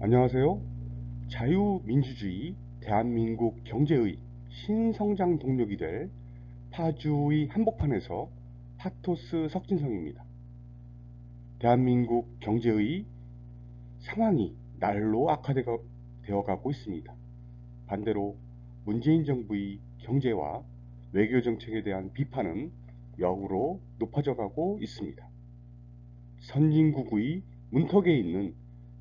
안녕하세요. 자유민주주의 대한민국 경제의 신성장 동력이 될 파주의 한복판에서 파토스 석진성입니다. 대한민국 경제의 상황이 날로 악화되어 가고 있습니다. 반대로 문재인 정부의 경제와 외교 정책에 대한 비판은 역으로 높아져 가고 있습니다. 선진국의 문턱에 있는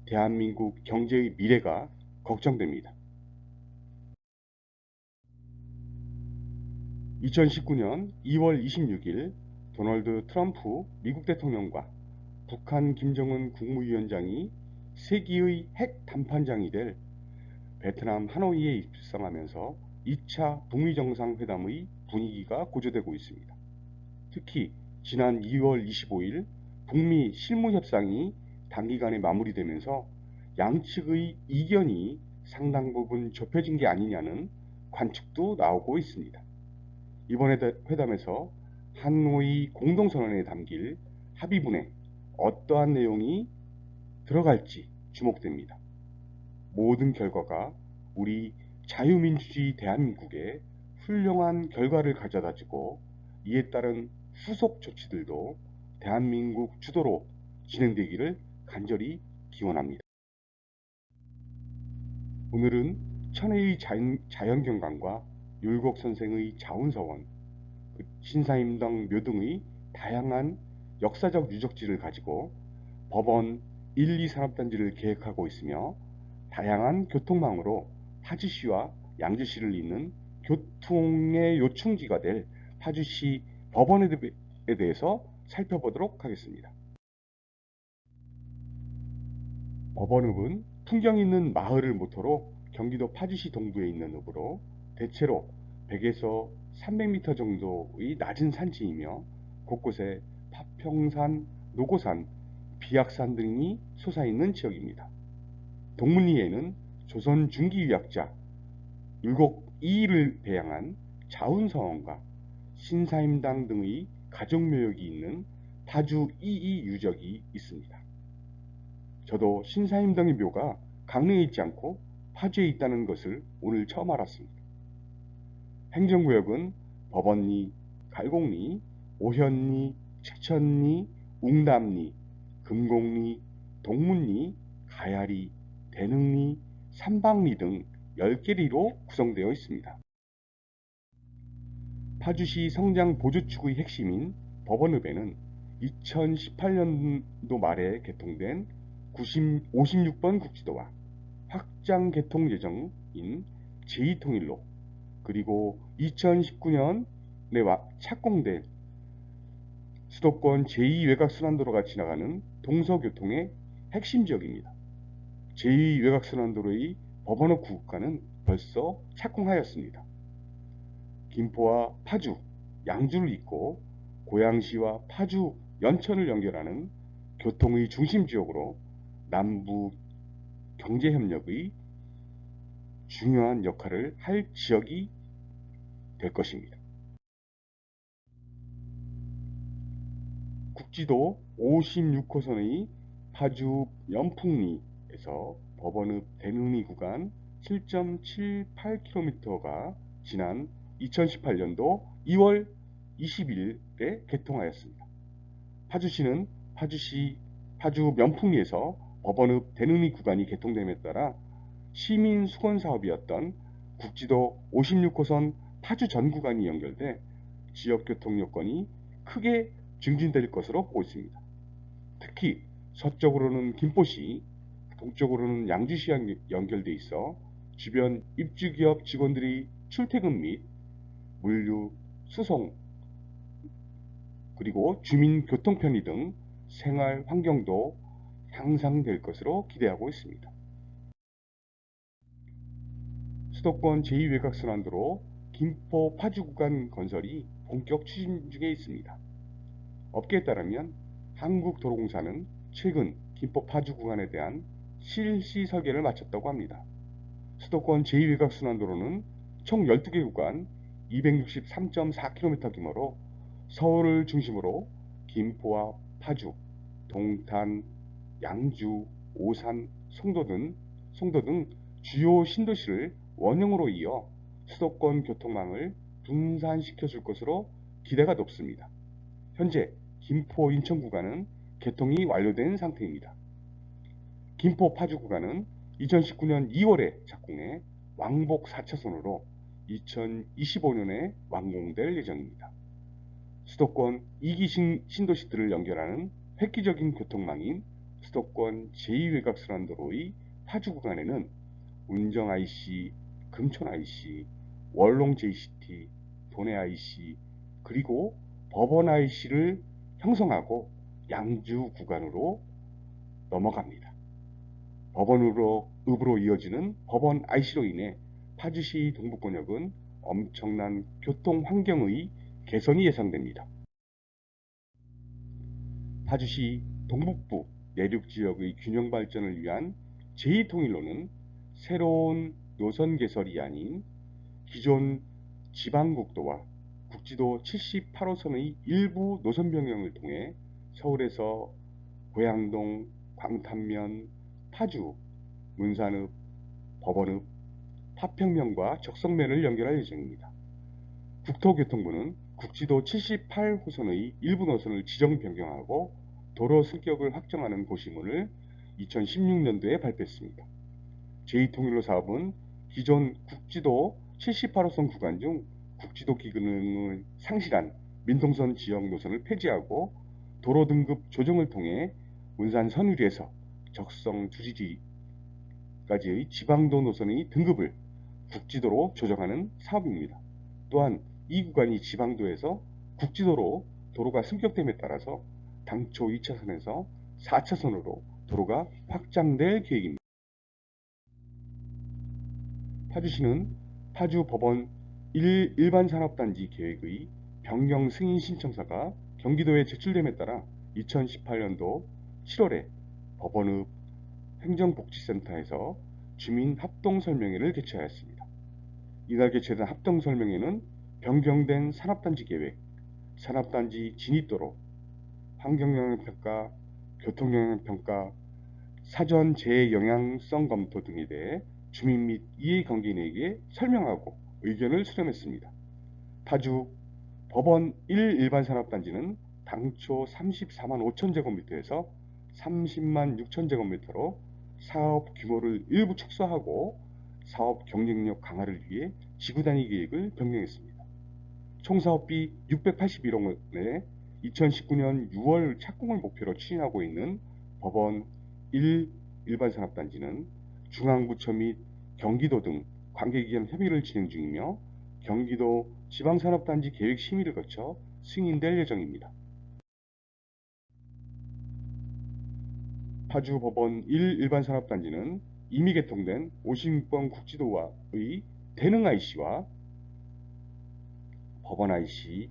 대한민국 경제의 미래가 걱정됩니다. 2019년 2월 26일 도널드 트럼프 미국 대통령과 북한 김정은 국무위원장이 세계의 핵談판장이 될 베트남 하노이에 입성하면서 2차 북미 정상회담의 분위기가 고조되고 있습니다. 특히 지난 2월 25일 북미 실무협상이 단기간에 마무리되면서 양측의 이견이 상당 부분 좁혀진 게 아니냐는 관측도 나오고 있습니다. 이번 회담에서 하노이 공동선언에 담길 합의문에 어떠한 내용이 들어갈지 주목됩니다. 모든 결과가 우리 자유민주주의 대한민국에 훌륭한 결과를 가져다주고 이에 따른 후속 조치들도 대한민국 주도로 진행되기를 간절히 기원합니다. 오늘은 천혜의 자연경관과 율곡 선생의 자운서원, 신사임당 묘 등의 다양한 역사적 유적지를 가지고 법원 1, 2 산업단지를 계획하고 있으며 다양한 교통망으로 파주시와 양주시를 잇는 교통의 요충지가 될 파주시 법원에 대해서 살펴보도록 하겠습니다. 법원읍은 풍경 있는 마을을 모토로 경기도 파주시 동부에 있는 읍으로 대체로 100에서 300m 정도의 낮은 산지이며 곳곳에 파평산, 노고산, 비악산 등이 솟아있는 지역입니다. 동문리에는 조선 중기유학자 율곡 이이를 배양한 자운서원과 신사임당 등의 가족묘역이 있는 파주 이이 유적이 있습니다. 저도 신사임당의 묘가 강릉에 있지 않고 파주에 있다는 것을 오늘 처음 알았습니다. 행정구역은 법원리, 갈곡리, 오현리, 최천리, 웅담리, 금곡리, 동문리, 가야리, 대능리, 삼방리 등 10개리로 구성되어 있습니다. 파주시 성장 보조축의 핵심인 법원읍에는 2018년도 말에 개통된 56번 국지도와 확장 개통 예정인 제2통일로 그리고 2019년에 착공된 수도권 제2외곽순환도로가 지나가는 동서교통의 핵심 지역입니다. 제2외곽순환도로의 법원읍 구간은 벌써 착공하였습니다. 김포와 파주, 양주를 잇고 고양시와 파주, 연천을 연결하는 교통의 중심지역으로 남북 경제협력의 중요한 역할을 할 지역이 될 것입니다. 국지도 56호선의 파주 연풍리에서 법원읍 대능리 구간 7.78km가 지난 2018년도 2월 20일에 개통하였습니다. 파주시는 파주 면풍리에서 법원읍 대능리 구간이 개통됨에 따라 시민 수건 사업이었던 국지도 56호선 파주 전 구간이 연결돼 지역 교통 여건이 크게 증진될 것으로 보고 있습니다. 특히 서쪽으로는 김포시, 동쪽으로는 양주시와 연결돼 있어 주변 입주기업 직원들이 출퇴근 및 물류, 수송, 그리고 주민 교통 편의 등 생활 환경도 향상될 것으로 기대하고 있습니다. 수도권 제2외곽순환도로 김포 파주 구간 건설이 본격 추진 중에 있습니다. 업계에 따르면 한국도로공사는 최근 김포 파주 구간에 대한 실시 설계를 마쳤다고 합니다. 수도권 제2외곽순환도로는 총 12개 구간 263.4km 규모로 서울을 중심으로 김포와 파주, 동탄, 양주, 오산, 송도 등 송도 등 주요 신도시를 원형으로 이어 수도권 교통망을 분산시켜 줄 것으로 기대가 높습니다. 현재 김포 인천 구간은 개통이 완료된 상태입니다. 김포 파주 구간은 2019년 2월에 착공해 왕복 4차선으로 2025년에 완공될 예정입니다. 수도권 2기 신도시들을 연결하는 획기적인 교통망인 수도권 제2외곽순환도로의 파주 구간에는 운정 IC, 금촌 IC, 월롱 JCT, 도내 IC, 그리고 법원 IC를 형성하고 양주 구간으로 넘어갑니다. 법원읍으로 이어지는 법원 IC로 인해 파주시 동북권역은 엄청난 교통 환경의 개선이 예상됩니다. 파주시 동북부 내륙지역의 균형 발전을 위한 제2통일로는 새로운 노선 개설이 아닌 기존 지방국도와 국지도 78호선의 일부 노선 변경을 통해 서울에서 고양동, 광탄면, 파주, 문산읍, 법원읍, 파평면과 적성면을 연결할 예정입니다. 국토교통부는 국지도 78호선의 일부 노선을 지정 변경하고 도로 승격을 확정하는 고시문을 2016년도에 발표했습니다. 제2통일로 사업은 기존 국지도 78호선 구간 중 국지도 기능을 상실한 민통선 지역 노선을 폐지하고 도로 등급 조정을 통해 문산 선유리에서 적성 주지지까지의 지방도 노선의 등급을 국지도로 조정하는 사업입니다. 또한 이 구간이 지방도에서 국지도로 도로가 승격됨에 따라서 당초 2차선에서 4차선으로 도로가 확장될 계획입니다. 파주시는 파주 법원 일반 산업단지 계획의 변경 승인 신청서가 경기도에 제출됨에 따라 2018년도 7월에 법원읍 행정복지센터에서 주민 합동설명회를 개최하였습니다. 이날 개최된 합동설명회는 변경된 산업단지 계획, 산업단지 진입도로, 환경영향평가, 교통영향평가, 사전 재영향성 검토 등에 대해 주민 및 이해관계인에게 설명하고 의견을 수렴했습니다. 파주 법원 1 일반산업단지는 당초 34만 5천 제곱미터에서 30만 6천 제곱미터로 사업 규모를 일부 축소하고 사업 경쟁력 강화를 위해 지구단위 계획을 변경했습니다. 총 사업비 681억 원에 2019년 6월 착공을 목표로 추진하고 있는 법원 1 일반산업단지는 중앙부처 및 경기도 등 관계기관 협의를 진행 중이며 경기도 지방산업단지 계획 심의를 거쳐 승인될 예정입니다. 파주 법원 1 일반산업단지는 이미 개통된 56번 국지도와의 대능 IC와 법원 IC의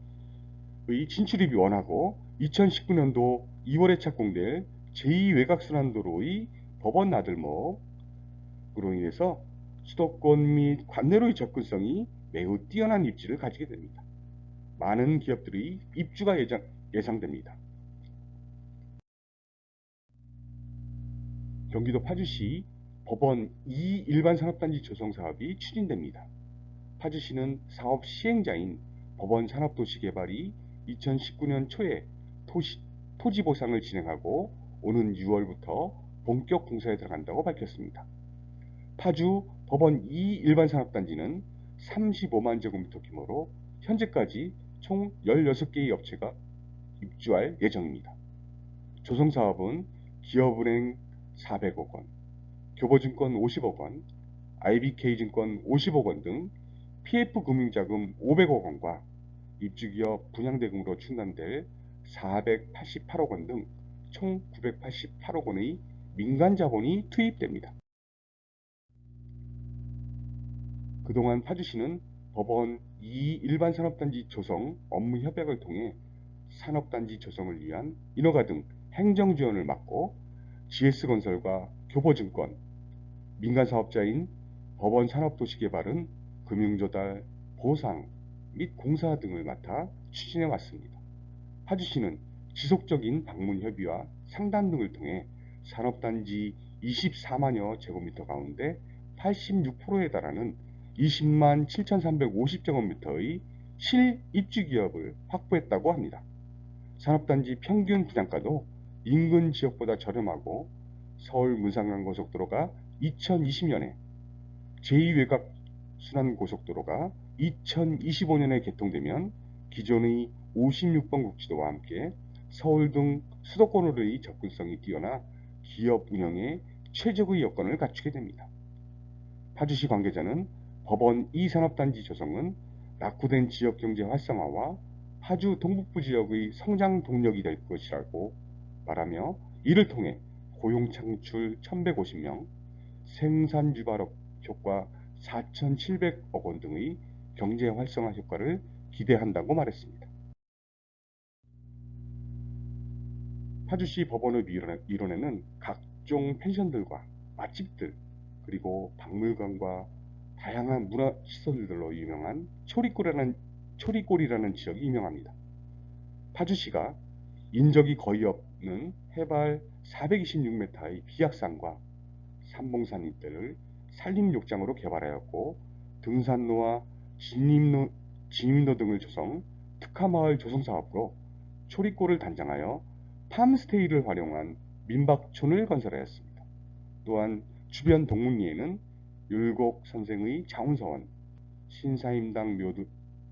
진출입이 원하고 2019년도 2월에 착공될 제2외곽순환도로의 법원 나들목으로 인해서 수도권 및 관내로의 접근성이 매우 뛰어난 입지를 가지게 됩니다. 많은 기업들의 입주가 예상됩니다. 경기도 파주시 법원 2 일반산업단지 조성사업이 추진됩니다. 파주시는 사업 시행자인 법원산업도시개발이 2019년 초에 토지 보상을 진행하고 오는 6월부터 본격 공사에 들어간다고 밝혔습니다. 파주 법원 2 일반산업단지는 35만 제곱미터 규모로 현재까지 총 16개의 업체가 입주할 예정입니다. 조성사업은 기업은행 400억 원, 교보증권 50억 원, IBK증권 50억 원 등 PF금융자금 500억 원과 입주기업 분양대금으로 충당될 488억 원 등 총 988억 원의 민간자본이 투입됩니다. 그동안 파주시는 법원 2 일반산업단지 조성 업무 협약을 통해 산업단지 조성을 위한 인허가 등 행정지원을 맡고 GS건설과 교보증권, 민간사업자인 법원산업도시개발은 금융조달, 보상 및 공사 등을 맡아 추진해 왔습니다. 파주시는 지속적인 방문 협의와 상담 등을 통해 산업단지 24만여 제곱미터 가운데 86%에 달하는 20만 7,350제곱미터의 실입주기업을 확보했다고 합니다. 산업단지 평균 분양가도 인근 지역보다 저렴하고 서울 문산간고속도로가 2020년에 제2외곽순환고속도로가 2025년에 개통되면 기존의 56번 국지도와 함께 서울 등 수도권으로의 접근성이 뛰어나 기업 운영에 최적의 여건을 갖추게 됩니다. 파주시 관계자는 법원 이 산업단지 조성은 낙후된 지역경제 활성화와 파주 동북부 지역의 성장 동력이 될 것이라고 말하며 이를 통해 고용 창출 1,150명, 생산 유발 효과 4,700억 원 등의 경제 활성화 효과를 기대한다고 말했습니다. 파주시 법원의 이론에는 각종 펜션들과 맛집들, 그리고 박물관과 다양한 문화시설들로 유명한 초리골이라는 지역이 유명합니다. 파주시가 인적이 거의 없는 해발 426m의 비악산과 삼봉산 일대를 산림욕장으로 개발하였고 등산로와 진입로 등을 조성, 특화마을 조성사업으로 초리골을 단장하여 팜스테이를 활용한 민박촌을 건설하였습니다. 또한 주변 동문리에는 율곡 선생의 자운서원, 신사임당 묘도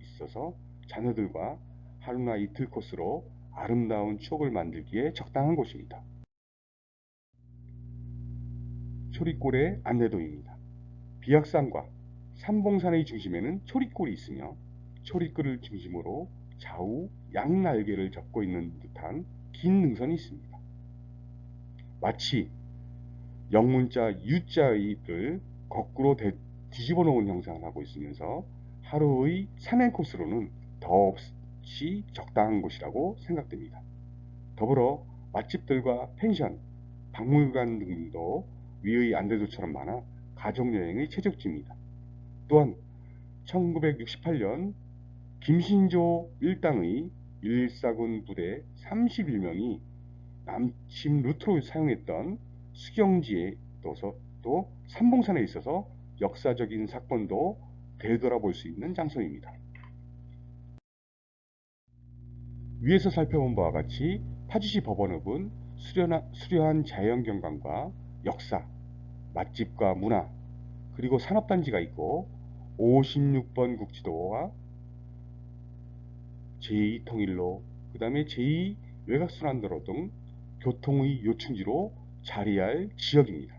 있어서 자녀들과 하루나 이틀 코스로 아름다운 추억을 만들기에 적당한 곳입니다. 초리골의 안내도입니다. 비악산과 삼봉산의 중심에는 초리골이 있으며 초리골을 중심으로 좌우 양날개를 접고 있는 듯한 긴 능선이 있습니다. 마치 영문자 U자를 거꾸로 뒤집어 놓은 형상을 하고 있으면서 하루의 산행 코스로는 더없이 적당한 곳이라고 생각됩니다. 더불어 맛집들과 펜션, 박물관 등도 위의 안내도처럼 많아 가족여행의 최적지입니다. 또한 1968년 김신조 일당의 114군 부대 31명이 남침 루트로 사용했던 수경지에 또 삼봉산에 있어서 역사적인 사건도 되돌아볼 수 있는 장소입니다. 위에서 살펴본 바와 같이 파주시 법원읍은 수려한 자연경관과 역사, 맛집과 문화, 그리고 산업단지가 있고 56번 국지도와 제2통일로, 그 다음에 제2외곽순환도로 등 교통의 요충지로 자리할 지역입니다.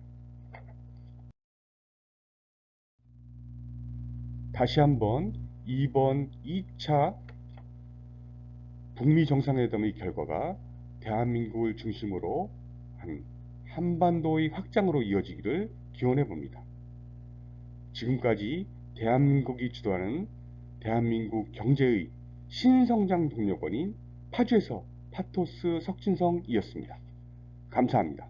다시 한번 이번 2차 북미 정상회담의 결과가 대한민국을 중심으로 한 한반도의 확장으로 이어지기를 기원해 봅니다. 지금까지 대한민국이 주도하는 대한민국 경제의 신성장 동력원인 파주에서 파토스 석진성이었습니다. 감사합니다.